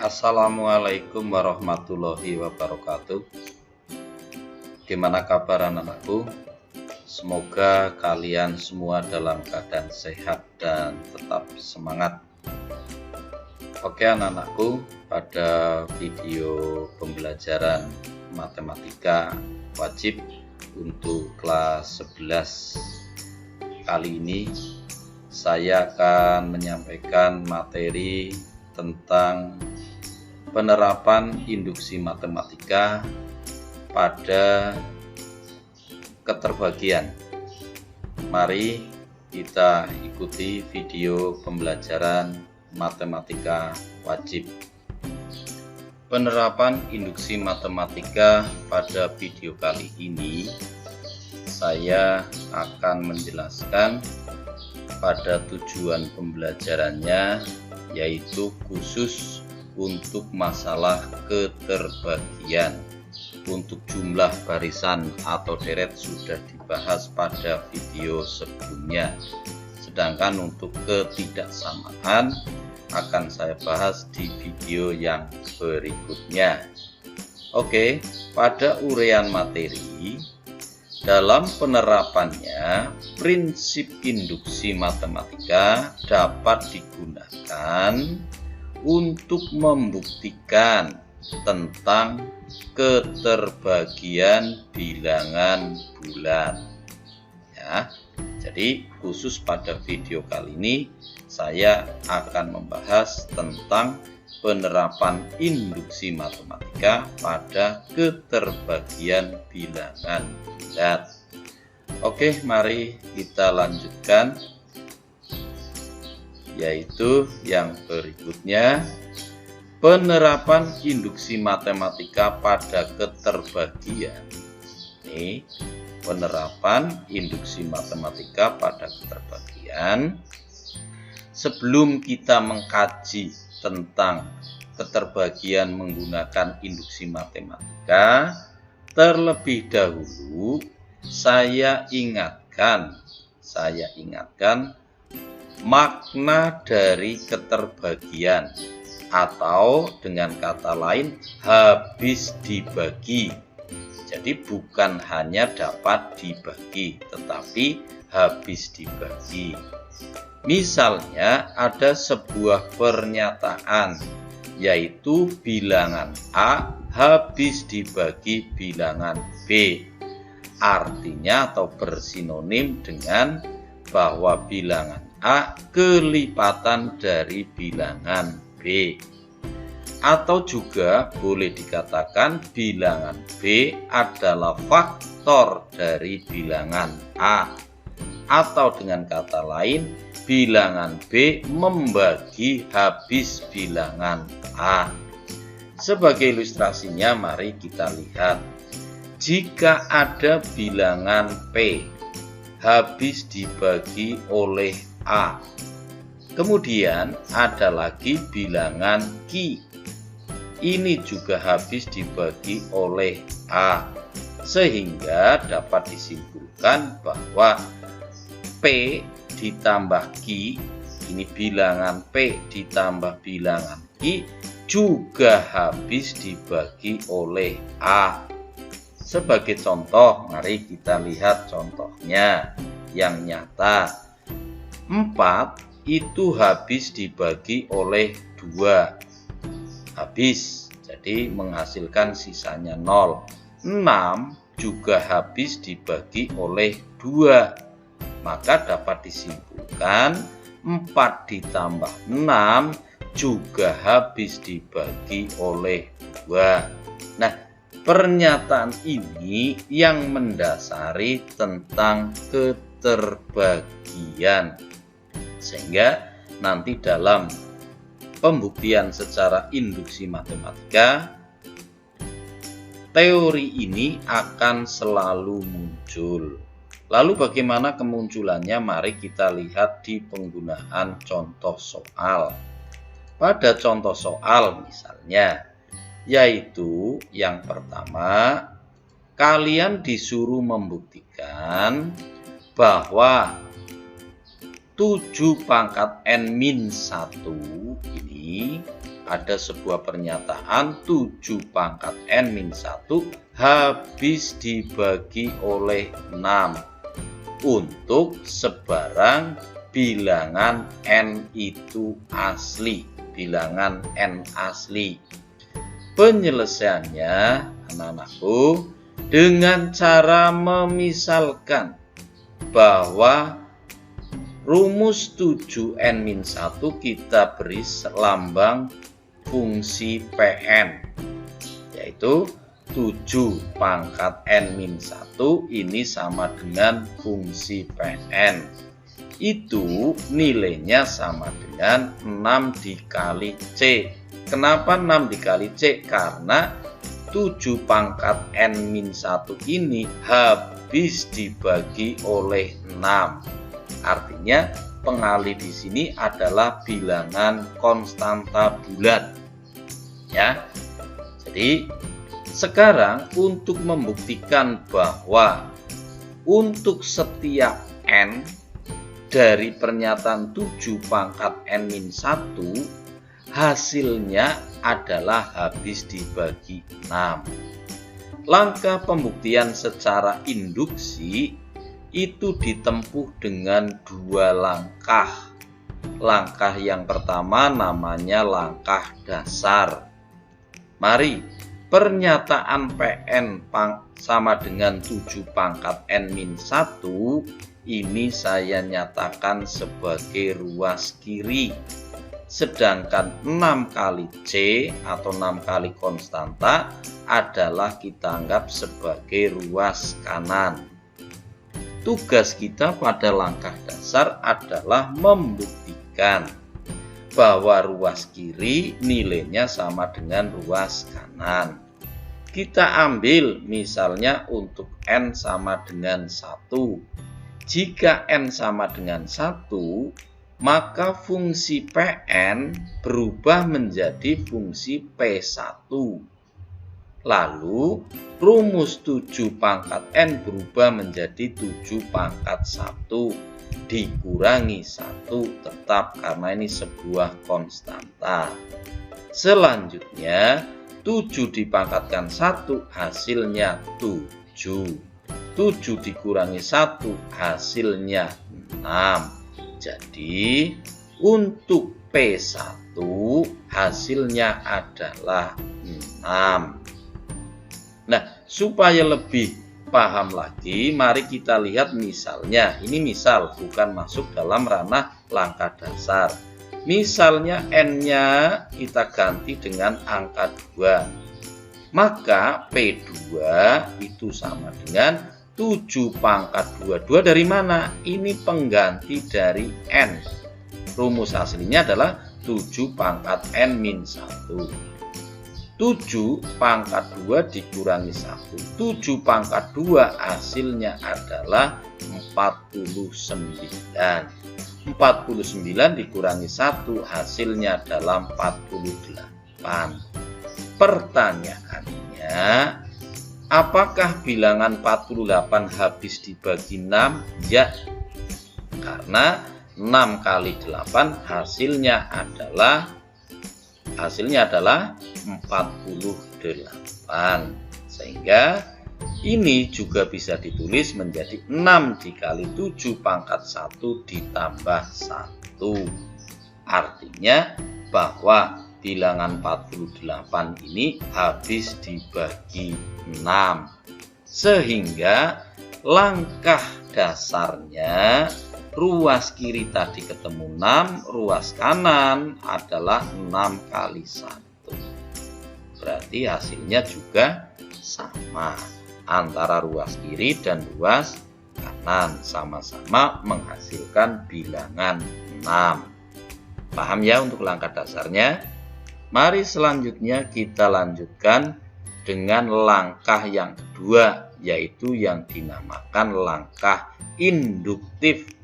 Assalamualaikum warahmatullahi wabarakatuh. Gimana kabar anak-anakku? Semoga kalian semua dalam keadaan sehat dan tetap semangat. Oke anak-anakku, pada video pembelajaran matematika wajib untuk kelas 11 kali ini saya akan menyampaikan materi tentang penerapan induksi matematika pada keterbagian. Mari kita ikuti video pembelajaran matematika wajib. Penerapan induksi matematika pada video kali ini saya akan menjelaskan pada tujuan pembelajarannya, yaitu khusus untuk masalah keterbagian. Untuk jumlah barisan atau deret sudah dibahas pada video sebelumnya, sedangkan untuk ketidaksamaan akan saya bahas di video yang berikutnya. Oke, pada uraian materi, dalam penerapannya prinsip induksi matematika dapat digunakan untuk membuktikan tentang keterbagian bilangan bulat. Ya, jadi khusus pada video kali ini saya akan membahas tentang penerapan induksi matematika pada keterbagian bilangan bulat. Oke, mari kita lanjutkan, yaitu yang berikutnya, penerapan induksi matematika pada keterbagian. Ini penerapan induksi matematika pada keterbagian. Sebelum kita mengkaji tentang keterbagian menggunakan induksi matematika, terlebih dahulu saya ingatkan makna dari keterbagian, atau dengan kata lain habis dibagi. Jadi bukan hanya dapat dibagi, tetapi habis dibagi. Misalnya ada sebuah pernyataan, yaitu bilangan A habis dibagi bilangan B. Artinya atau bersinonim dengan bahwa bilangan A kelipatan dari bilangan B. Atau juga boleh dikatakan bilangan B adalah faktor dari bilangan A. Atau dengan kata lain, bilangan B membagi habis bilangan A. Sebagai ilustrasinya, mari kita lihat. Jika ada bilangan P habis dibagi oleh A, kemudian ada lagi bilangan Q, ini juga habis dibagi oleh A, sehingga dapat disimpulkan bahwa P ditambah Q, ini bilangan P ditambah bilangan Q, juga habis dibagi oleh A. Sebagai contoh, mari kita lihat contohnya yang nyata. 4 itu habis dibagi oleh 2. Habis, jadi menghasilkan sisanya 0. 6 juga habis dibagi oleh 2. Maka dapat disimpulkan 4 ditambah 6 juga habis dibagi oleh 2. Nah, pernyataan ini yang mendasari tentang keterbagian, sehingga nanti dalam pembuktian secara induksi matematika, teori ini akan selalu muncul. Lalu bagaimana kemunculannya? Mari kita lihat di penggunaan contoh soal. Pada contoh soal misalnya, yaitu yang pertama, kalian disuruh membuktikan bahwa 7 pangkat N-1 ini ada sebuah pernyataan 7 pangkat N-1 habis dibagi oleh 6 untuk sebarang bilangan N itu asli, bilangan N asli. Penyelesaiannya, anak-anakku, dengan cara memisalkan bahwa rumus 7N-1 kita beri lambang fungsi Pn, yaitu 7 pangkat N-1 ini sama dengan fungsi Pn. Itu nilainya sama dengan 6 dikali C. Kenapa 6 dikali C? Karena 7 pangkat N-1 ini habis dibagi oleh 6. Artinya pengali di sini adalah bilangan konstanta bulat. Ya. Jadi sekarang untuk membuktikan bahwa untuk setiap N dari pernyataan 7 pangkat N-1 hasilnya adalah habis dibagi 6. Langkah pembuktian secara induksi itu ditempuh dengan 2 langkah. Langkah yang pertama namanya langkah dasar. Mari, pernyataan Pn sama dengan 7 pangkat N-1 ini saya nyatakan sebagai ruas kiri. Sedangkan 6 kali C atau 6 kali konstanta adalah kita anggap sebagai ruas kanan. Tugas kita pada langkah dasar adalah membuktikan bahwa ruas kiri nilainya sama dengan ruas kanan. Kita ambil misalnya untuk N sama dengan 1. Jika N sama dengan 1, maka fungsi Pn berubah menjadi fungsi P1. Lalu rumus 7 pangkat N berubah menjadi 7 pangkat 1 dikurangi 1 tetap karena ini sebuah konstanta. Selanjutnya 7 dipangkatkan 1 hasilnya 7. 7 dikurangi 1 hasilnya 6. Jadi untuk P1 hasilnya adalah 6. Nah, supaya lebih paham lagi, mari kita lihat misalnya. Ini misal, bukan masuk dalam ranah langkah dasar. Misalnya N-nya kita ganti dengan angka 2. Maka P2 itu sama dengan 7 pangkat 2. 2 dari mana? Ini pengganti dari N. Rumus aslinya adalah 7 pangkat N-1. 7 pangkat 2 dikurangi 1. 7 pangkat 2 hasilnya adalah 49. 49 dikurangi 1 hasilnya adalah 48. Pertanyaannya, apakah bilangan 48 habis dibagi 6? Ya, karena 6 kali 8 hasilnya adalah 48. Sehingga ini juga bisa ditulis menjadi 6 dikali 7 pangkat 1 ditambah 1. Artinya bahwa bilangan 48 ini habis dibagi 6. Sehingga langkah dasarnya ruas kiri tadi ketemu 6, ruas kanan adalah 6 kali 1. Berarti hasilnya juga sama antara ruas kiri dan ruas kanan, sama-sama menghasilkan bilangan 6. Paham ya untuk langkah dasarnya? Mari selanjutnya kita lanjutkan dengan langkah yang kedua, yaitu yang dinamakan langkah induktif.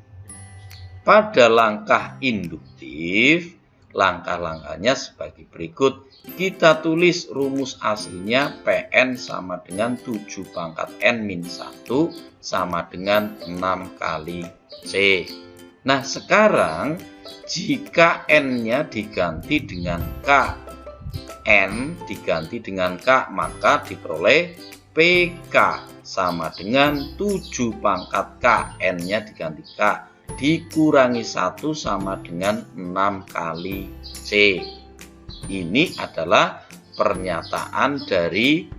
Pada langkah induktif, langkah-langkahnya sebagai berikut. Kita tulis rumus aslinya Pn sama dengan 7 pangkat N-1 sama dengan 6 kali C. Nah, sekarang jika N-nya diganti dengan K, N diganti dengan K, maka diperoleh PK sama dengan 7 pangkat K, N-nya diganti K, dikurangi 1 sama dengan 6 kali C. Ini adalah pernyataan dari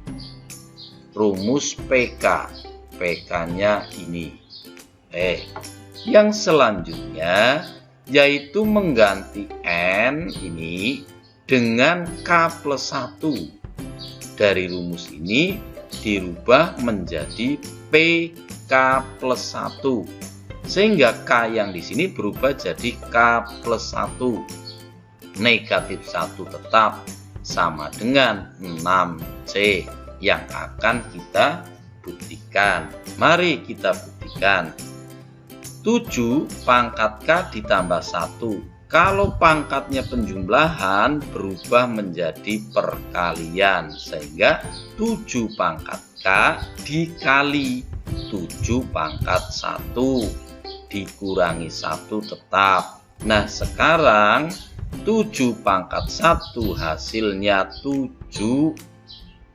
rumus PK. PK-nya ini. Yang selanjutnya yaitu mengganti N ini dengan K plus 1. Dari rumus ini dirubah menjadi PK plus 1. Sehingga K yang di sini berubah jadi K plus 1. Negatif 1 tetap sama dengan 6C yang akan kita buktikan. Mari kita buktikan. 7 pangkat K ditambah 1. Kalau pangkatnya penjumlahan berubah menjadi perkalian, sehingga 7 pangkat K dikali 7 pangkat 1 dikurangi 1 tetap. Nah, sekarang 7 pangkat 1 hasilnya 7.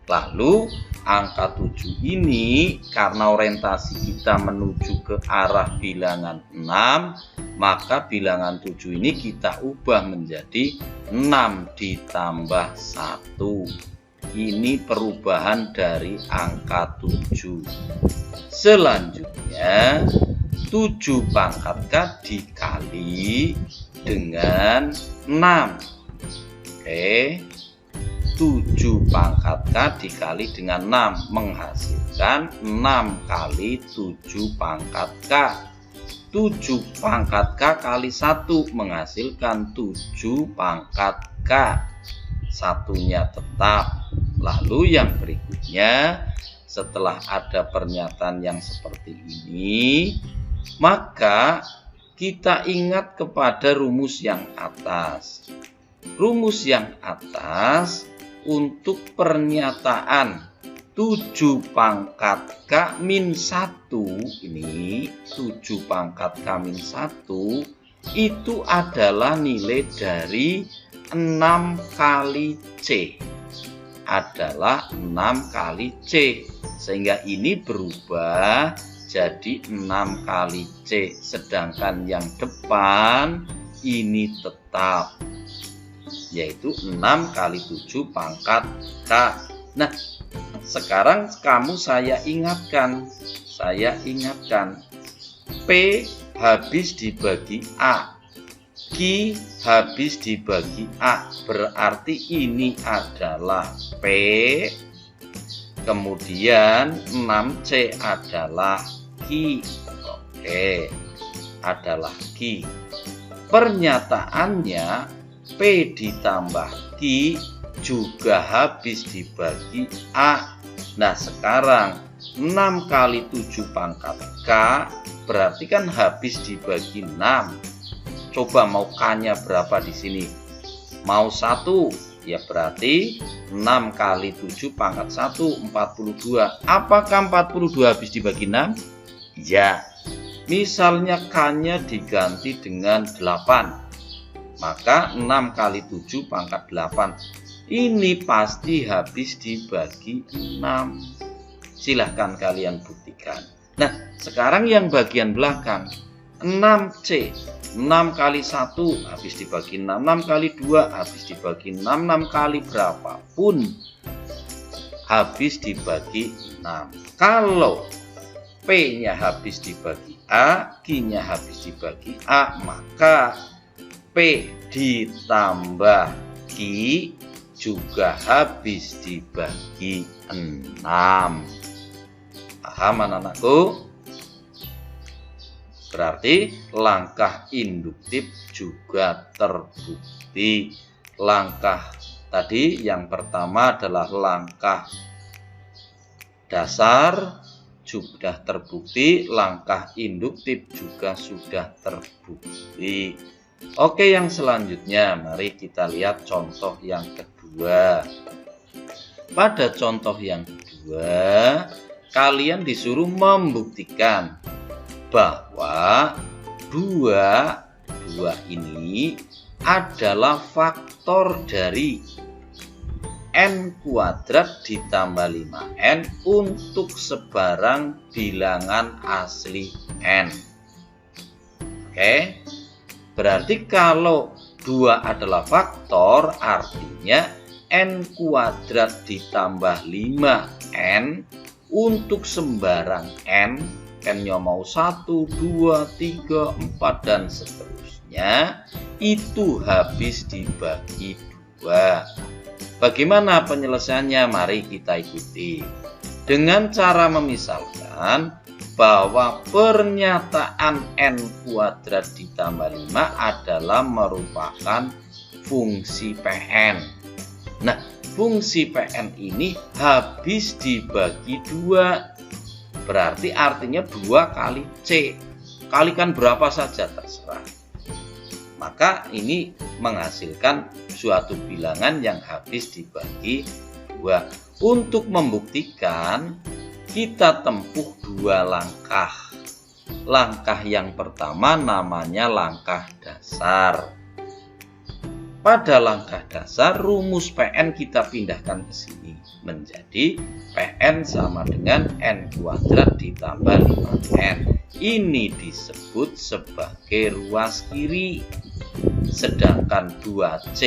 Lalu angka 7 ini karena orientasi kita menuju ke arah bilangan 6, maka bilangan 7 ini kita ubah menjadi 6 ditambah 1. Ini perubahan dari angka 7. Selanjutnya 7 pangkat K dikali dengan 6. 7 pangkat K dikali dengan 6 menghasilkan 6 kali 7 pangkat K. 7 pangkat K kali 1 menghasilkan 7 pangkat K. Satunya tetap. Lalu yang berikutnya, setelah ada pernyataan yang seperti ini, maka kita ingat kepada rumus yang atas. Rumus yang atas untuk pernyataan 7 pangkat K min 1 ini, 7 pangkat K min 1 itu adalah nilai dari 6 kali C. Adalah 6 kali C. Sehingga ini berubah jadi 6 kali C. Sedangkan yang depan ini tetap, yaitu 6 kali 7 pangkat K. Nah, sekarang saya ingatkan. P habis dibagi A, Q habis dibagi A. Berarti ini adalah P, kemudian 6C adalah Q. Oke, adalah Q. Pernyataannya P ditambah Q juga habis dibagi A. Nah, sekarang 6 kali 7 pangkat K berarti kan habis dibagi 6. Coba mau K-nya berapa di sini? Mau 1, ya berarti 6 kali 7 pangkat 1, 42. Apakah 42 habis dibagi 6? Ya. Misalnya K-nya diganti dengan 8. Maka 6 kali 7 pangkat 8 ini pasti habis dibagi 6. Silahkan kalian buktikan. Nah, sekarang yang bagian belakang 6C, 6 kali 1 habis dibagi 6, 6 kali 2 habis dibagi 6, 6 kali berapapun habis dibagi 6. Kalau P-nya habis dibagi A, Q-nya habis dibagi A, maka P ditambah Q juga habis dibagi 6. Paham anak-anakku? Berarti langkah induktif juga terbukti. Langkah tadi yang pertama adalah langkah dasar sudah terbukti, langkah induktif juga sudah terbukti. Oke, yang selanjutnya mari kita lihat contoh yang kedua. Pada contoh yang kedua, kalian disuruh membuktikan bahwa dua ini adalah faktor dari N kuadrat ditambah 5N untuk sebarang bilangan asli N. Oke, berarti kalau 2 adalah faktor, artinya N kuadrat ditambah 5N untuk sembarang N, N-nya mau 1, 2, 3, 4, dan seterusnya, itu habis dibagi 2. Bagaimana penyelesaiannya? Mari kita ikuti. Dengan cara memisalkan bahwa pernyataan N kuadrat ditambah 5 adalah merupakan fungsi Pn. Nah, fungsi Pn ini habis dibagi 2. Berarti artinya 2 kali C. Kalikan berapa saja terserah. Maka ini menghasilkan suatu bilangan yang habis dibagi 2. Untuk membuktikan, kita tempuh 2 langkah. Langkah yang pertama namanya langkah dasar. Pada langkah dasar, rumus Pn kita pindahkan ke sini. Menjadi Pn sama dengan N kuadrat ditambah 5N. Ini disebut sebagai ruas kiri. Sedangkan 2C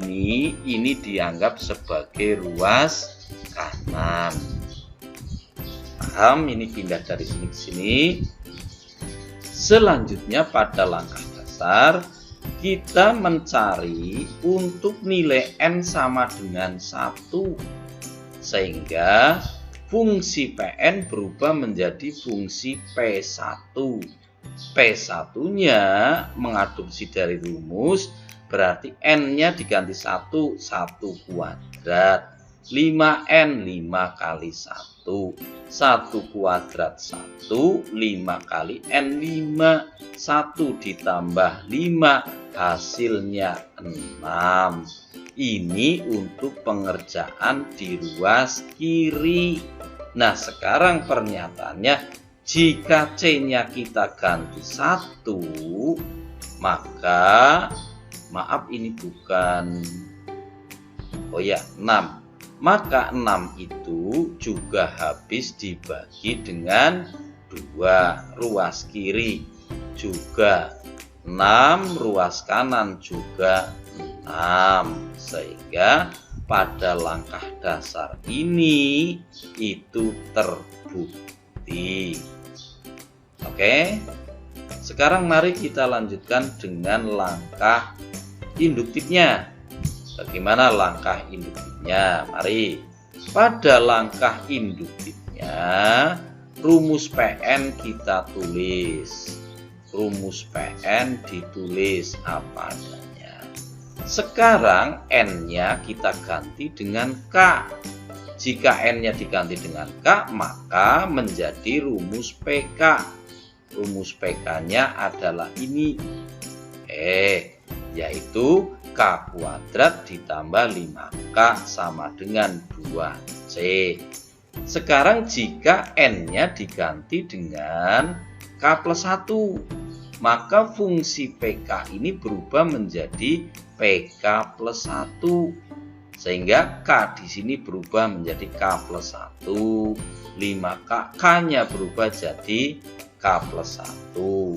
ini dianggap sebagai ruas kanan. Paham? Ini pindah dari sini ke sini. Selanjutnya pada langkah dasar, kita mencari untuk nilai N sama dengan 1. Sehingga fungsi Pn berubah menjadi fungsi P1. P1-nya mengadopsi dari rumus, berarti N-nya diganti 1 kuadrat. 5N 5 kali 1. 1 kuadrat 1, 5 kali N 5. 1 ditambah 5 hasilnya 6. Ini untuk pengerjaan di ruas kiri. Nah, sekarang pernyataannya, jika C-nya kita ganti 1, maka maaf ini bukan 6. Maka 6 itu juga habis dibagi dengan 2. Ruas kiri juga 6, ruas kanan juga 6. Sehingga pada langkah dasar ini itu terbukti. Oke, sekarang mari kita lanjutkan dengan langkah induktifnya. Bagaimana langkah induktifnya? Mari. Pada langkah induktifnya, rumus Pn kita tulis. Rumus Pn ditulis apa adanya. Sekarang N-nya kita ganti dengan K. Jika N-nya diganti dengan K, maka menjadi rumus PK. Rumus PK-nya adalah ini. Yaitu K kuadrat ditambah 5K sama dengan 2C. Sekarang jika N-nya diganti dengan K plus 1, maka fungsi PK ini berubah menjadi PK plus 1. Sehingga K di sini berubah menjadi K plus 1. 5K, K-nya berubah jadi K plus 1.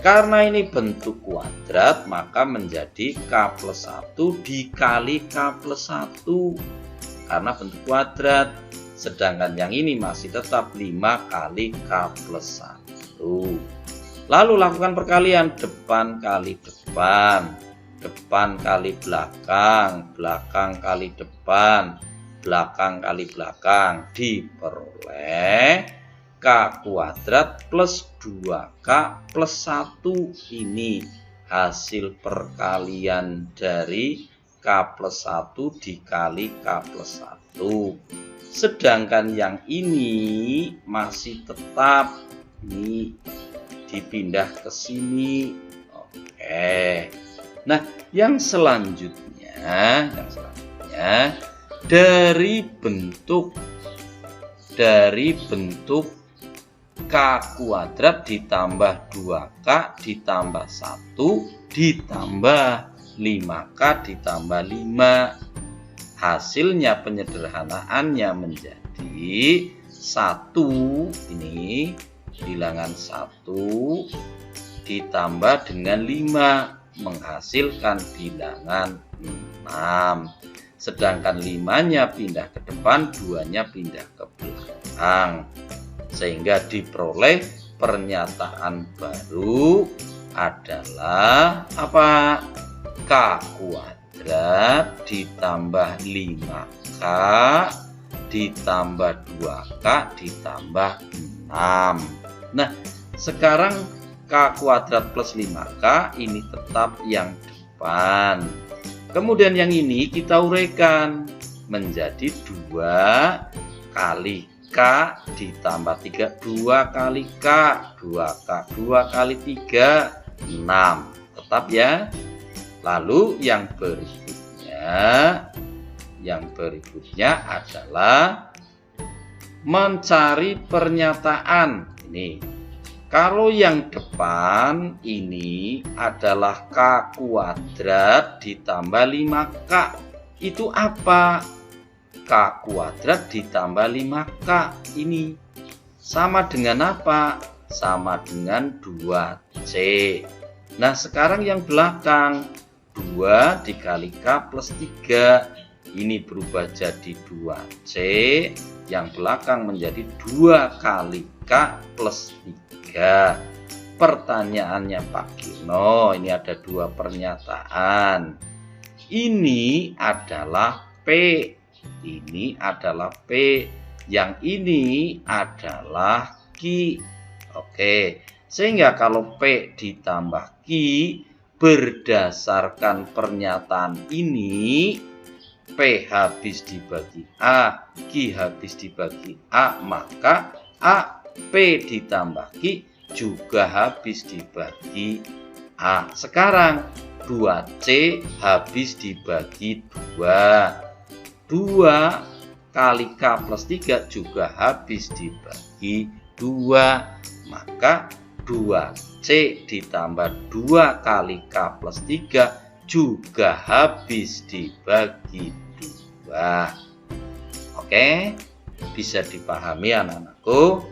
Karena ini bentuk kuadrat, maka menjadi K plus 1 dikali K plus 1. Karena bentuk kuadrat. Sedangkan yang ini masih tetap 5 kali K plus 1. Lalu lakukan perkalian. Depan kali depan. Depan kali belakang. Belakang kali depan. Belakang kali belakang. Diperoleh K kuadrat plus 2K plus 1. Ini hasil perkalian dari K plus 1 dikali K plus 1. Sedangkan yang ini masih tetap. Ini dipindah ke sini. Oke. Nah, yang selanjutnya dari bentuk K kuadrat ditambah 2K ditambah 1 ditambah 5K ditambah 5. hasilnya penyederhanaannya menjadi 1, ini bilangan 1 ditambah dengan 5 menghasilkan bilangan 6. Sedangkan 5-nya pindah ke depan, 2-nya pindah ke belakang. Sehingga diperoleh pernyataan baru adalah apa? K kuadrat ditambah 5K ditambah 2K ditambah 6. Nah, sekarang K kuadrat plus 5K ini tetap yang depan. Kemudian yang ini kita uraikan menjadi 2 kali K ditambah 3, 2 kali K, 2K, 2 kali 3, 6. Tetap ya. Lalu yang berikutnya adalah mencari pernyataan. Ini kalau yang depan ini adalah K kuadrat ditambah 5K. Itu apa? K kuadrat ditambah 5K ini sama dengan apa? Sama dengan 2C. Nah, sekarang yang belakang 2 dikali K plus 3 ini berubah jadi 2C, yang belakang menjadi 2 kali K plus 3. Pertanyaannya Pak Girno, ini ada 2 pernyataan. Ini adalah P, ini adalah P, yang ini adalah Q. Oke, sehingga kalau P ditambah Q berdasarkan pernyataan ini, P habis dibagi A, Q habis dibagi A, maka A, P ditambah Q juga habis dibagi A. Sekarang 2C habis dibagi 2. 2 kali K plus 3 juga habis dibagi 2. Maka 2C ditambah 2 kali K plus 3 juga habis dibagi 2. Oke, bisa dipahami anak-anakku?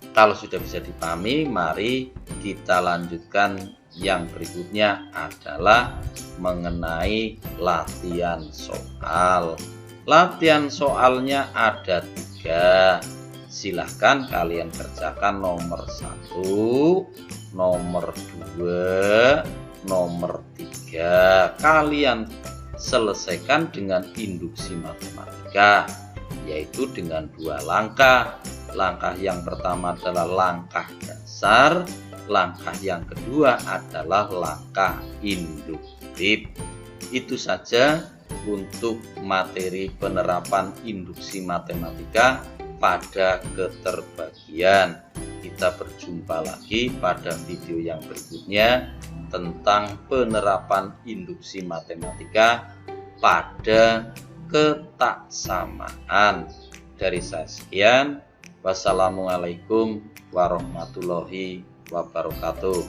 Kalau sudah bisa dipahami, mari kita lanjutkan. Yang berikutnya adalah mengenai latihan soal. Latihan soalnya ada 3. Silahkan kalian kerjakan nomor 1, nomor 2, nomor 3. Kalian selesaikan dengan induksi matematika, yaitu dengan 2 langkah. Langkah yang pertama adalah langkah dasar, langkah yang kedua adalah langkah induktif. Itu saja untuk materi penerapan induksi matematika pada keterbagian. Kita berjumpa lagi pada video yang berikutnya tentang penerapan induksi matematika pada ketaksamaan. Dari saya sekian. Wassalamualaikum warahmatullahi wabarakatuh.